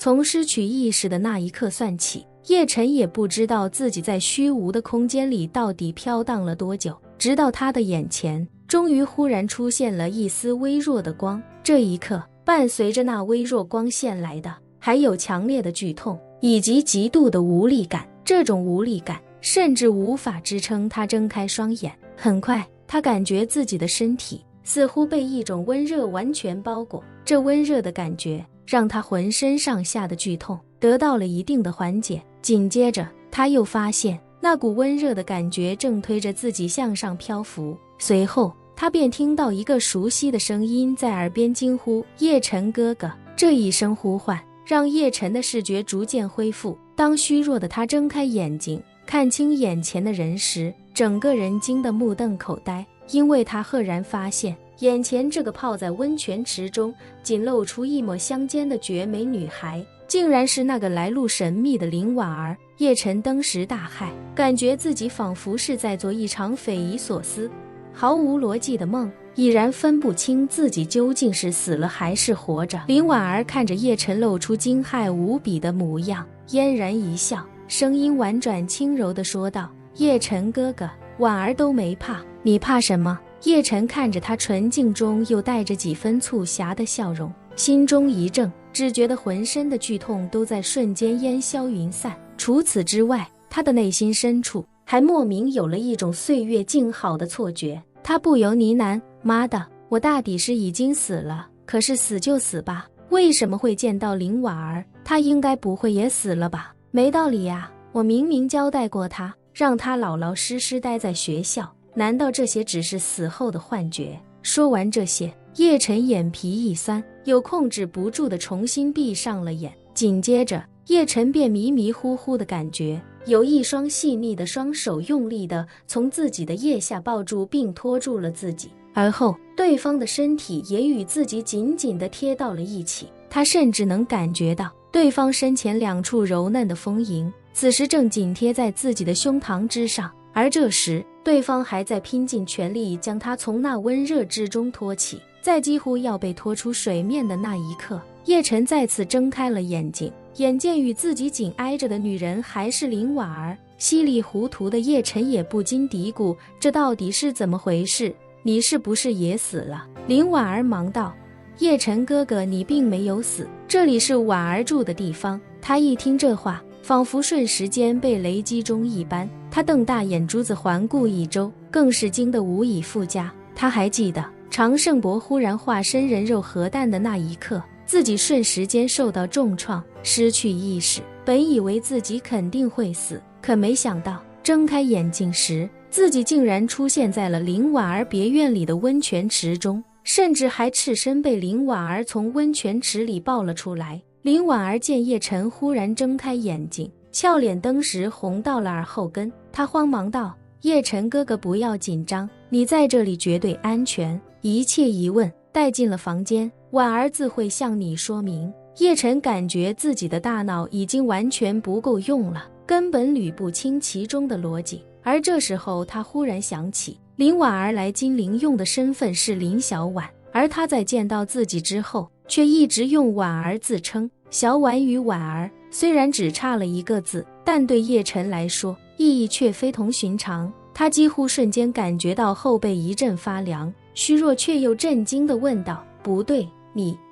从失去意识的那一刻算起，叶晨也不知道自己在虚无的空间里到底飘荡了多久，直到他的眼前终于忽然出现了一丝微弱的光。这一刻，伴随着那微弱光线来的还有强烈的剧痛以及极度的无力感，这种无力感甚至无法支撑他睁开双眼。很快，他感觉自己的身体似乎被一种温热完全包裹，这温热的感觉让他浑身上下的剧痛得到了一定的缓解。紧接着，他又发现那股温热的感觉正推着自己向上漂浮，随后他便听到一个熟悉的声音在耳边惊呼：“叶晨哥哥！”这一声呼唤让叶晨的视觉逐渐恢复。当虚弱的他睁开眼睛，看清眼前的人时，整个人惊得目瞪口呆，因为他赫然发现眼前这个泡在温泉池中仅露出一抹香肩的绝美女孩，竟然是那个来路神秘的林婉儿。叶晨当时大骇，感觉自己仿佛是在做一场匪夷所思、毫无逻辑的梦，已然分不清自己究竟是死了还是活着。林婉儿看着叶晨露出惊骇无比的模样，嫣然一笑，声音婉转轻柔地说道：“叶晨哥哥，婉儿都没怕，你怕什么？”叶晨看着他纯净中又带着几分促狭的笑容，心中一怔，只觉得浑身的剧痛都在瞬间烟消云散。除此之外，他的内心深处还莫名有了一种岁月静好的错觉。他不由呢喃：“妈的，我大抵是已经死了，可是死就死吧，为什么会见到林婉儿？她应该不会也死了吧？没道理呀，我明明交代过她，让她老老实实待在学校，难道这些只是死后的幻觉？”说完这些，叶晨眼皮一酸，又控制不住地重新闭上了眼。紧接着，叶晨便迷迷糊糊地感觉有一双细腻的双手用力地从自己的腋下抱住并拖住了自己，而后对方的身体也与自己紧紧地贴到了一起。他甚至能感觉到对方身前两处柔嫩的丰盈此时正紧贴在自己的胸膛之上，而这时对方还在拼尽全力将他从那温热之中拖起。在几乎要被拖出水面的那一刻，叶晨再次睁开了眼睛，眼见与自己紧挨着的女人还是林婉儿，稀里糊涂的叶晨也不禁嘀咕：这到底是怎么回事？你是不是也死了？林婉儿忙道：叶晨哥哥，你并没有死，这里是婉儿住的地方。他一听这话，仿佛瞬时间被雷击中一般，他瞪大眼珠子环顾一周，更是惊得无以复加。他还记得常胜伯忽然化身人肉核弹的那一刻，自己瞬时间受到重创，失去意识，本以为自己肯定会死，可没想到睁开眼睛时，自己竟然出现在了林婉儿别院里的温泉池中，甚至还赤身被林婉儿从温泉池里抱了出来。林婉儿见叶晨忽然睁开眼睛，俏脸登时红到了耳后根，她慌忙道：叶晨哥哥，不要紧张，你在这里绝对安全，一切疑问带进了房间，婉儿自会向你说明。叶晨感觉自己的大脑已经完全不够用了，根本捋不清其中的逻辑。而这时候他忽然想起，林婉儿来金陵用的身份是林小婉，而他在见到自己之后却一直用婉儿自称。小婉与婉儿虽然只差了一个字，但对叶晨来说意义却非同寻常。他几乎瞬间感觉到后背一阵发凉，虚弱却又震惊地问道：不对，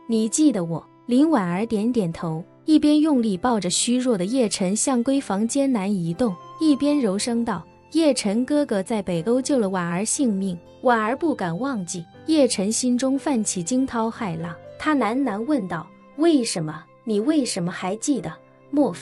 你记得我？林婉儿点点头，一边用力抱着虚弱的叶晨向闺房艰难移动，一边柔声道：叶晨哥哥在北欧救了婉儿性命，婉儿不敢忘记。叶晨心中泛起惊涛骇浪，他喃喃问道：为什么？你为什么还记得？莫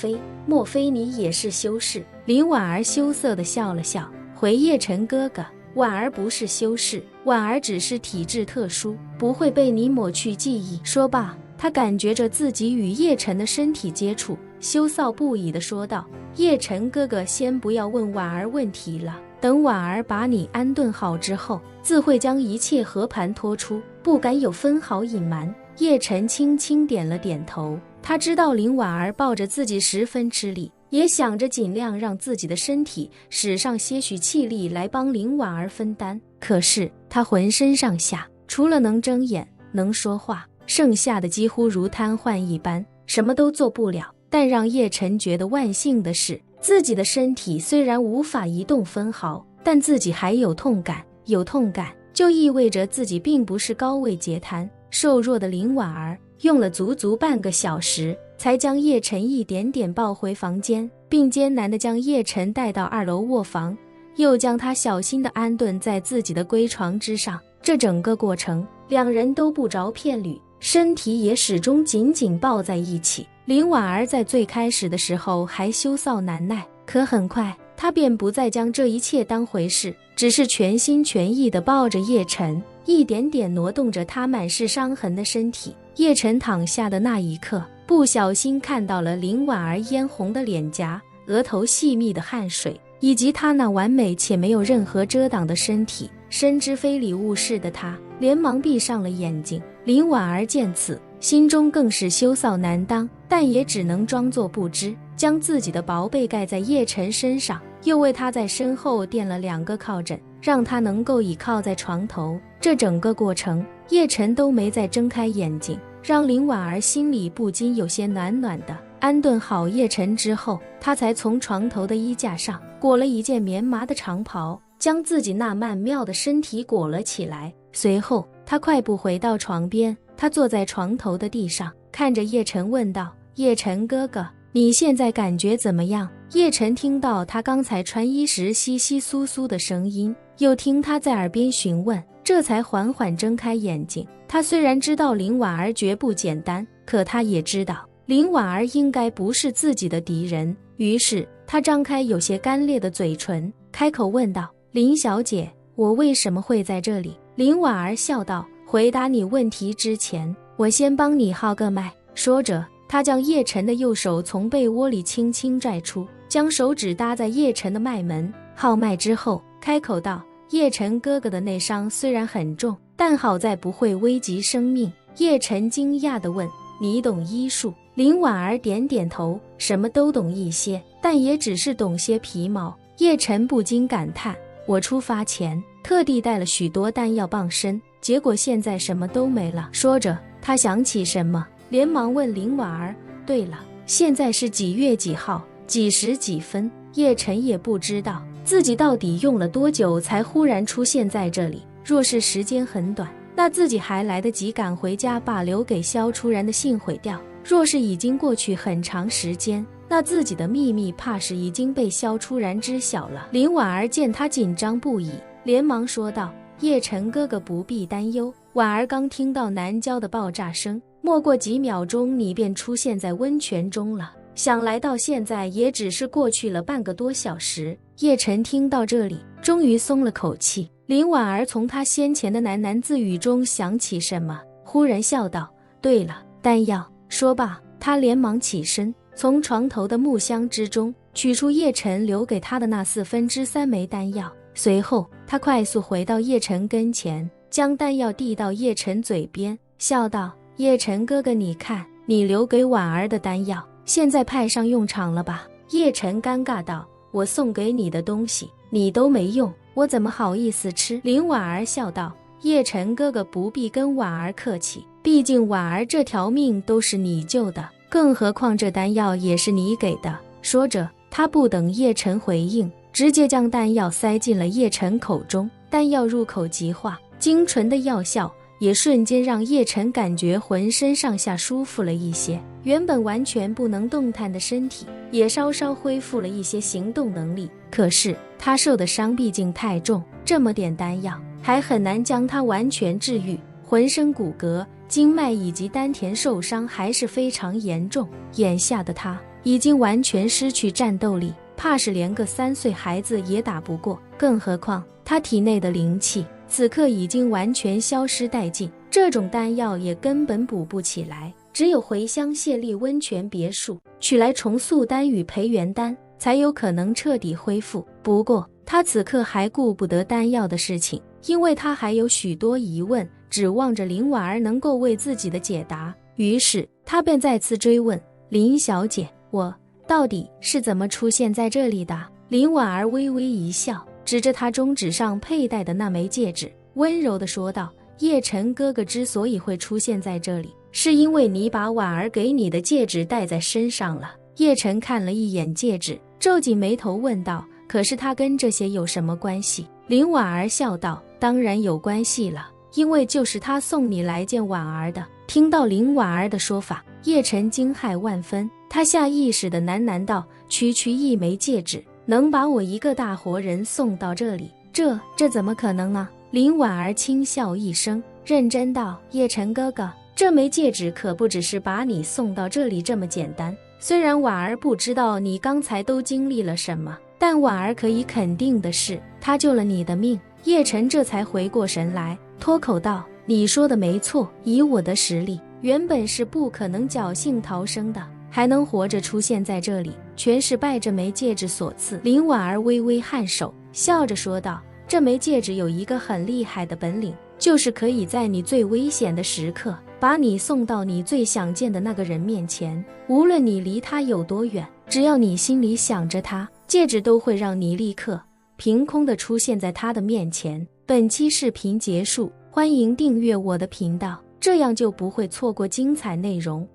非你也是修士？林婉儿羞涩地笑了笑，回叶晨哥哥：婉儿不是修士，婉儿只是体质特殊，不会被你抹去记忆。说罢，他感觉着自己与叶晨的身体接触，羞臊不已地说道：叶晨哥哥，先不要问婉儿问题了，等婉儿把你安顿好之后，自会将一切和盘托出，不敢有分毫隐瞒。叶晨轻轻点了点头，他知道林婉儿抱着自己十分吃力，也想着尽量让自己的身体使上些许气力来帮林婉儿分担。可是他浑身上下除了能睁眼能说话，剩下的几乎如瘫痪一般，什么都做不了。但让叶晨觉得万幸的是，自己的身体虽然无法移动分毫，但自己还有痛感。有痛感就意味着自己并不是高位截瘫。瘦弱的林婉儿用了足足半个小时，才将叶晨一点点抱回房间，并艰难地将叶晨带到2楼卧房，又将他小心地安顿在自己的归床之上。这整个过程，两人都不着片缕，身体也始终紧紧抱在一起。林婉儿在最开始的时候还羞臊难耐，可很快她便不再将这一切当回事，只是全心全意地抱着叶晨，一点点挪动着他满是伤痕的身体。叶晨躺下的那一刻，不小心看到了林婉儿嫣红的脸颊，额头细密的汗水，以及她那完美且没有任何遮挡的身体。深知非礼勿视的她连忙闭上了眼睛。林婉儿见此，心中更是羞臊难当，但也只能装作不知，将自己的宝贝盖在叶晨身上，又为他在身后垫了2个靠枕，让他能够倚靠在床头。这整个过程，叶晨都没再睁开眼睛，让林婉儿心里不禁有些暖暖的。安顿好叶晨之后，他才从床头的衣架上裹了一件棉麻的长袍，将自己那曼妙的身体裹了起来。随后他快步回到床边，他坐在床头的地上，看着叶晨问道：叶晨哥哥，你现在感觉怎么样？叶晨听到他刚才穿衣时窸窸窣窣的声音，又听他在耳边询问，这才缓缓睁开眼睛。他虽然知道林婉儿绝不简单，可他也知道林婉儿应该不是自己的敌人，于是他张开有些干裂的嘴唇，开口问道：林小姐，我为什么会在这里？林婉儿笑道：回答你问题之前，我先帮你号个脉。说着，她将叶晨的右手从被窝里轻轻拽出，将手指搭在叶晨的脉门，号脉之后开口道：叶晨哥哥的内伤虽然很重，但好在不会危及生命。叶晨惊讶地问：你懂医术？林婉儿点点头，什么都懂一些，但也只是懂些皮毛。叶晨不禁感叹：我出发前特地带了许多丹药傍身，结果现在什么都没了。说着，他想起什么，连忙问林婉儿：对了，现在是几月几号，几时几分？叶晨也不知道自己到底用了多久才忽然出现在这里。若是时间很短，那自己还来得及赶回家把留给萧初然的信毁掉；若是已经过去很长时间，那自己的秘密怕是已经被萧初然知晓了。林婉儿见他紧张不已，连忙说道：叶晨哥哥不必担忧，婉儿刚听到南郊的爆炸声，没过几秒钟你便出现在温泉中了，想来到现在也只是过去了半个多小时。叶晨听到这里，终于松了口气。林婉儿从他先前的喃喃自语中想起什么，忽然笑道：对了，丹药。说罢，他连忙起身，从床头的木箱之中取出叶晨留给他的那3/4枚丹药。随后他快速回到叶晨跟前，将丹药递到叶晨嘴边，笑道：叶晨哥哥，你看，你留给婉儿的丹药现在派上用场了吧？叶晨尴尬道：我送给你的东西你都没用，我怎么好意思吃？林婉儿笑道：叶晨哥哥不必跟婉儿客气，毕竟婉儿这条命都是你救的，更何况这丹药也是你给的。说着，他不等叶晨回应，直接将丹药塞进了叶晨口中。丹药入口即化，精纯的药效也瞬间让叶晨感觉浑身上下舒服了一些，原本完全不能动弹的身体也稍稍恢复了一些行动能力。可是他受的伤毕竟太重，这么点丹药还很难将他完全治愈，浑身骨骼、经脉以及丹田受伤还是非常严重。眼下的他已经完全失去战斗力，怕是连个3岁孩子也打不过，更何况他体内的灵气此刻已经完全消失殆尽，这种丹药也根本补不起来，只有回乡谢丽温泉别墅取来重塑丹与培元丹，才有可能彻底恢复。不过他此刻还顾不得丹药的事情，因为他还有许多疑问，指望着林婉儿能够为自己的解答。于是他便再次追问：林小姐，我到底是怎么出现在这里的？林婉儿微微一笑，指着他中指上佩戴的那枚戒指，温柔地说道：叶晨哥哥之所以会出现在这里，是因为你把婉儿给你的戒指戴在身上了。叶晨看了一眼戒指，皱紧眉头问道，可是它跟这些有什么关系？林婉儿笑道，当然有关系了，因为就是他送你来见婉儿的。听到林婉儿的说法，叶晨惊骇万分，他下意识地喃喃道，区区一枚戒指能把我一个大活人送到这里，这怎么可能呢？林婉儿轻笑一声，认真道，叶晨哥哥，这枚戒指可不只是把你送到这里这么简单。虽然婉儿不知道你刚才都经历了什么，但婉儿可以肯定的是，她救了你的命。叶晨这才回过神来，脱口道，你说的没错，以我的实力，原本是不可能侥幸逃生的，还能活着出现在这里，全是拜这枚戒指所赐。林婉儿微微颔首，笑着说道，这枚戒指有一个很厉害的本领，就是可以在你最危险的时刻，把你送到你最想见的那个人面前。无论你离他有多远，只要你心里想着他，戒指都会让你立刻凭空地出现在他的面前。本期视频结束，欢迎订阅我的频道，这样就不会错过精彩内容。